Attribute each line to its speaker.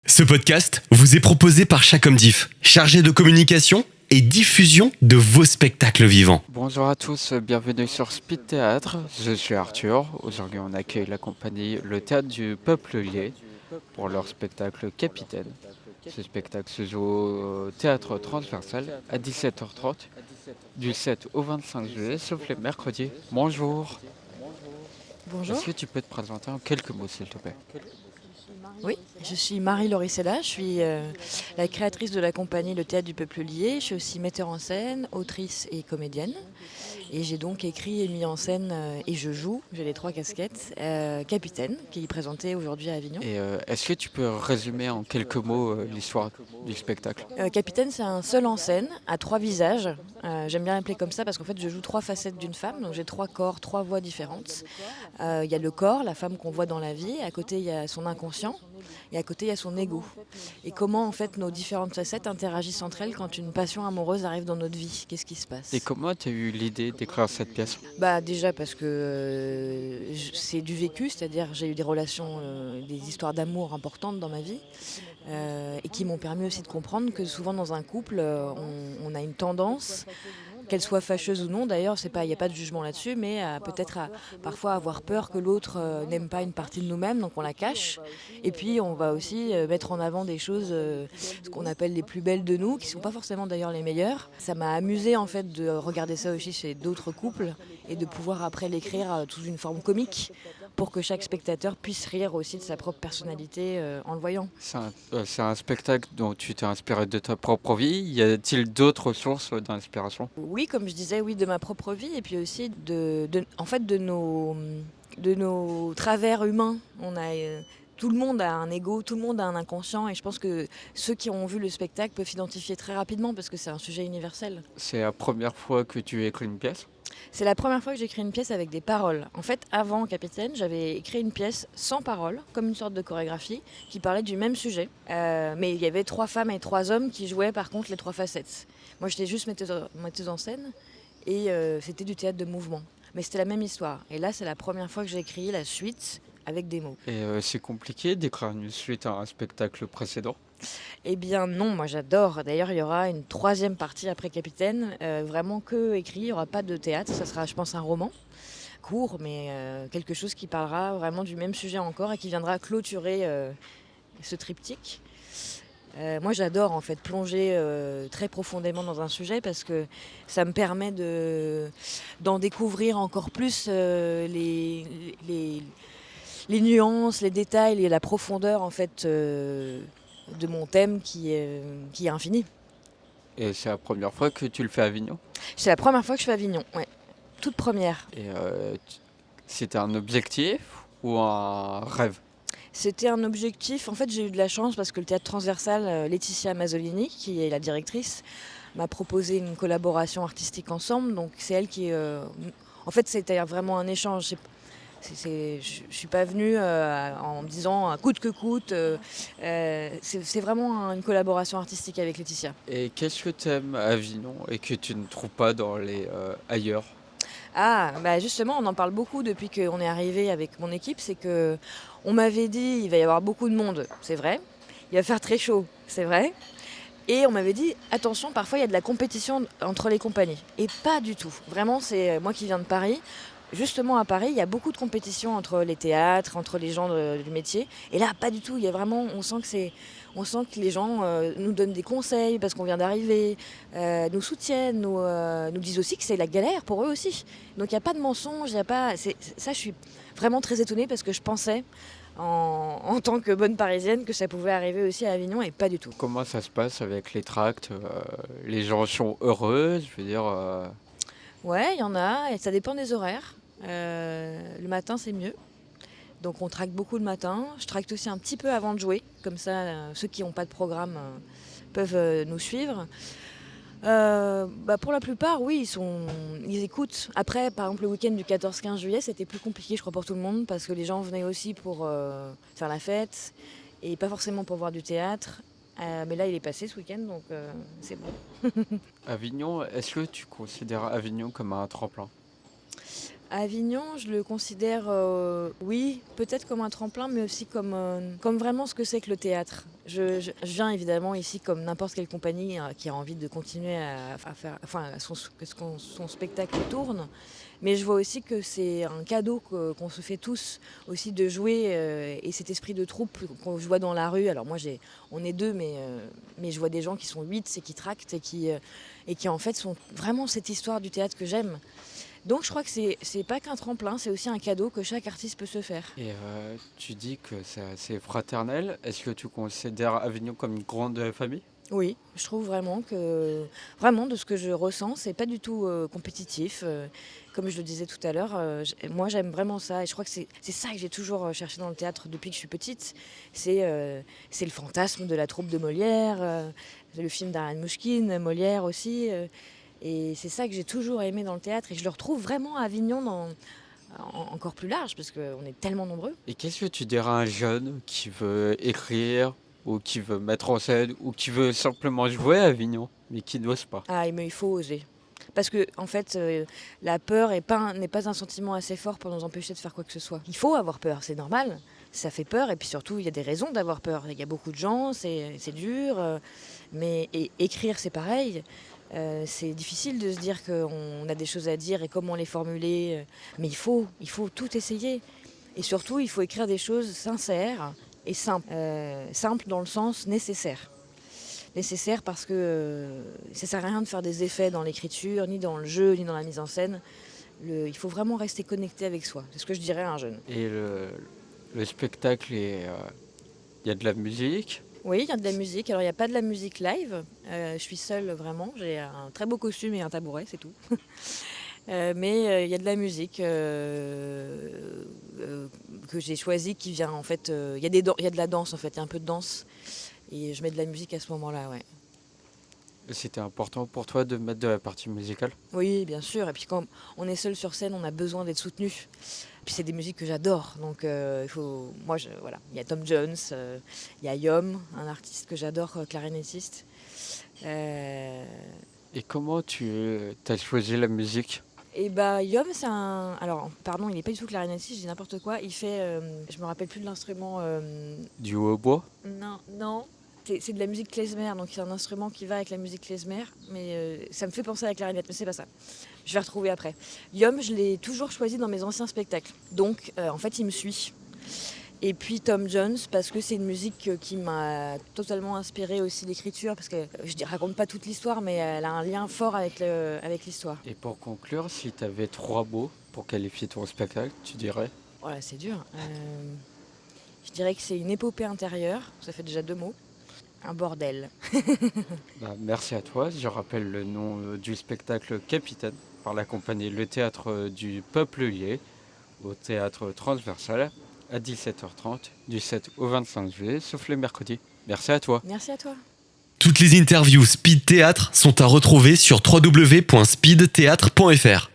Speaker 1: Ce podcast vous est proposé par Chacomdiff, chargé de communication et diffusion de vos spectacles vivants.
Speaker 2: Bonjour à tous, bienvenue sur Speed Théâtre. Je suis Arthur. Aujourd'hui, on accueille la compagnie Le Théâtre du Peuple Lié pour leur spectacle Capitaine. Ce spectacle se joue au Théâtre Transversal à 17h30 du 7 au 25 juillet, sauf les mercredis. Bonjour.
Speaker 3: Bonjour,
Speaker 2: Est-ce que tu peux te présenter en quelques mots, s'il te plaît?
Speaker 3: oui, je suis Marie Lauricella, je suis la créatrice de la compagnie Le Théâtre du Peuple Lié. Je suis aussi metteur en scène, autrice et comédienne. Et j'ai donc écrit et mis en scène, et je joue, j'ai les 3 casquettes, Capitaine, qui est présenté aujourd'hui à Avignon.
Speaker 2: Et est-ce que tu peux résumer en quelques mots l'histoire du spectacle?
Speaker 3: Capitaine, c'est un seul en scène, à 3 visages. J'aime bien l'appeler comme ça parce qu'en fait, je joue 3 facettes d'une femme, donc j'ai 3 corps, 3 voix différentes. Il y a le corps, la femme qu'on voit dans la vie, à côté il y a son inconscient, et à côté il y a son ego. Et comment en fait nos différentes facettes interagissent entre elles quand une passion amoureuse arrive dans notre vie, qu'est-ce qui se passe?
Speaker 2: Et comment tu as eu l'idée d'écrire cette pièce?
Speaker 3: Bah déjà parce que c'est du vécu, c'est-à-dire j'ai eu des relations, des histoires d'amour importantes dans ma vie, et qui m'ont permis aussi de comprendre que souvent dans un couple, on a une tendance, qu'elle soit fâcheuse ou non d'ailleurs, il n'y a pas de jugement là-dessus, mais peut-être parfois avoir peur que l'autre n'aime pas une partie de nous-mêmes, donc on la cache. Et puis on va aussi mettre en avant des choses, ce qu'on appelle les plus belles de nous, qui ne sont pas forcément d'ailleurs les meilleures. Ça m'a amusée en fait de regarder ça aussi chez d'autres couples et de pouvoir après l'écrire sous une forme comique pour que chaque spectateur puisse rire aussi de sa propre personnalité en le voyant.
Speaker 2: C'est un spectacle dont tu t'es inspiré de ta propre vie. Y a-t-il d'autres sources d'inspiration?
Speaker 3: Oui, comme je disais, oui, de ma propre vie et puis aussi en fait, de nos travers humains. Tout le monde a un ego, tout le monde a un inconscient et je pense que ceux qui ont vu le spectacle peuvent s'identifier très rapidement parce que c'est un sujet universel.
Speaker 2: C'est la première fois que tu écris une pièce?
Speaker 3: C'est la première fois que j'écris une pièce avec des paroles. En fait, avant Capitaine, j'avais écrit une pièce sans paroles, comme une sorte de chorégraphie, qui parlait du même sujet. Mais il y avait 3 femmes et 3 hommes qui jouaient par contre les 3 facettes. Moi, j'étais juste metteuse en scène et c'était du théâtre de mouvement. Mais c'était la même histoire. Et là, c'est la première fois que j'ai écrit la suite avec des mots.
Speaker 2: Et c'est compliqué d'écrire une suite à un spectacle précédent?
Speaker 3: Eh bien non, moi j'adore. D'ailleurs, il y aura une 3e partie après Capitaine, vraiment que écrit, il n'y aura pas de théâtre, ça sera je pense un roman, court, mais quelque chose qui parlera vraiment du même sujet encore et qui viendra clôturer ce triptyque. Moi j'adore en fait plonger très profondément dans un sujet parce que ça me permet d'en découvrir encore plus les nuances, les détails et la profondeur en fait de mon thème qui est infini.
Speaker 2: Et c'est la première fois que tu le fais à Avignon?
Speaker 3: C'est la première fois que je fais Avignon, ouais. Toute première.
Speaker 2: Et c'était un objectif ou un rêve?
Speaker 3: C'était un objectif. En fait, j'ai eu de la chance parce que le théâtre transversal, Laetitia Mazzolini, qui est la directrice, m'a proposé une collaboration artistique ensemble. Donc c'est elle qui... En fait, c'était vraiment un échange. Je suis pas venue en me disant coûte que coûte. C'est vraiment une collaboration artistique avec Laetitia.
Speaker 2: Et qu'est-ce que tu aimes à Avignon et que tu ne trouves pas dans les ailleurs?
Speaker 3: Ah, bah justement, on en parle beaucoup depuis qu'on est arrivé avec mon équipe. C'est que on m'avait dit il va y avoir beaucoup de monde, c'est vrai. Il va faire très chaud, c'est vrai. Et on m'avait dit attention, parfois il y a de la compétition entre les compagnies. Et pas du tout. Vraiment, c'est moi qui viens de Paris. Justement, à Paris, il y a beaucoup de compétition entre les théâtres, entre les gens du métier. Et là, pas du tout. Il y a vraiment, on sent que les gens nous donnent des conseils parce qu'on vient d'arriver, nous soutiennent, nous disent aussi que c'est la galère pour eux aussi. Donc il n'y a pas de mensonge, il y a pas. Ça, je suis vraiment très étonnée parce que je pensais, en tant que bonne Parisienne, que ça pouvait arriver aussi à Avignon et pas du tout.
Speaker 2: Comment ça se passe avec les tracts? Les gens sont heureux, je veux dire.
Speaker 3: Ouais, il y en a, et ça dépend des horaires. Le matin, c'est mieux. Donc on tracte beaucoup le matin. Je tracte aussi un petit peu avant de jouer. Comme ça, ceux qui n'ont pas de programme peuvent nous suivre. Pour la plupart, oui, ils écoutent. Après, par exemple, le week-end du 14-15 juillet, c'était plus compliqué, je crois, pour tout le monde, parce que les gens venaient aussi pour faire la fête, et pas forcément pour voir du théâtre. Mais là, il est passé ce week-end, donc c'est bon.
Speaker 2: Avignon, est-ce que tu considères Avignon comme un tremplin?
Speaker 3: Avignon, je le considère, oui, peut-être comme un tremplin, mais aussi comme vraiment ce que c'est que le théâtre. Je viens évidemment ici comme n'importe quelle compagnie qui a envie de continuer à faire, enfin, son spectacle tourne. Mais je vois aussi que c'est un cadeau qu'on se fait tous aussi de jouer et cet esprit de troupe qu'on voit dans la rue. Alors moi, on est deux, mais je vois des gens qui sont 8 et qui tractent et qui en fait sont vraiment cette histoire du théâtre que j'aime. Donc je crois que c'est pas qu'un tremplin, c'est aussi un cadeau que chaque artiste peut se faire.
Speaker 2: Et tu dis que c'est assez fraternel. Est-ce que tu considères Avignon comme une grande famille?
Speaker 3: Oui, je trouve vraiment de ce que je ressens, c'est pas du tout compétitif. Comme je le disais tout à l'heure, moi j'aime vraiment ça et je crois que c'est ça que j'ai toujours cherché dans le théâtre depuis que je suis petite. C'est le fantasme de la troupe de Molière, le film d'Ariane Mouchkine, Molière aussi. Et c'est ça que j'ai toujours aimé dans le théâtre et je le retrouve vraiment à Avignon encore plus large parce qu'on est tellement nombreux.
Speaker 2: Et qu'est-ce que tu dirais à un jeune qui veut écrire ou qui veut mettre en scène ou qui veut simplement jouer à Avignon mais qui n'ose pas?
Speaker 3: Ah, mais il faut oser. Parce que, en fait, la peur n'est pas un sentiment assez fort pour nous empêcher de faire quoi que ce soit. Il faut avoir peur, c'est normal. Ça fait peur, et puis surtout, il y a des raisons d'avoir peur. Il y a beaucoup de gens, c'est dur, mais écrire, c'est pareil. C'est difficile de se dire qu'on a des choses à dire et comment les formuler, mais il faut tout essayer. Et surtout, il faut écrire des choses sincères et simples. Simples dans le sens nécessaire. Nécessaire parce que ça sert à rien de faire des effets dans l'écriture, ni dans le jeu, ni dans la mise en scène. Il faut vraiment rester connecté avec soi. C'est ce que je dirais à un jeune.
Speaker 2: Et le spectacle, il y a de la musique.
Speaker 3: Oui, il y a de la musique. Alors, il n'y a pas de la musique live. Je suis seule, vraiment. J'ai un très beau costume et un tabouret, c'est tout. Mais il y a de la musique que j'ai choisie qui vient, en fait... Il y a de la danse, en fait. Il y a un peu de danse. Et je mets de la musique à ce moment-là, ouais.
Speaker 2: C'était important pour toi de mettre de la partie musicale?
Speaker 3: Oui, bien sûr. Et puis quand on est seul sur scène, on a besoin d'être soutenu. Puis c'est des musiques que j'adore. Donc il faut. Voilà. Il y a Tom Jones, il y a Yom, un artiste que j'adore, clarinettiste.
Speaker 2: Et comment tu as choisi la musique?
Speaker 3: Et bah Yom, c'est un. Alors, pardon, il n'est pas du tout clarinettiste, je dis n'importe quoi. Il fait. Je me rappelle plus de l'instrument.
Speaker 2: Du hautbois?
Speaker 3: Non. C'est de la musique klezmer, donc c'est un instrument qui va avec la musique klezmer, mais ça me fait penser à la clarinette, mais c'est pas ça. Je vais retrouver après. Yom, je l'ai toujours choisi dans mes anciens spectacles, donc en fait il me suit. Et puis Tom Jones, parce que c'est une musique qui m'a totalement inspirée aussi l'écriture, parce que je ne raconte pas toute l'histoire, mais elle a un lien fort avec l'histoire.
Speaker 2: Et pour conclure, si tu avais 3 mots pour qualifier ton spectacle, tu dirais?
Speaker 3: Voilà, c'est dur. Je dirais que c'est une épopée intérieure, ça fait déjà 2 mots. Un bordel.
Speaker 2: Merci à toi. Je rappelle le nom du spectacle Capitaine par la compagnie Le Théâtre du Peuple Lié au Théâtre Transversal à 17h30 du 7 au 25 juillet, sauf les mercredis. Merci à toi.
Speaker 3: Merci à toi.
Speaker 1: Toutes les interviews Speed Théâtre sont à retrouver sur www.speedtheatre.fr.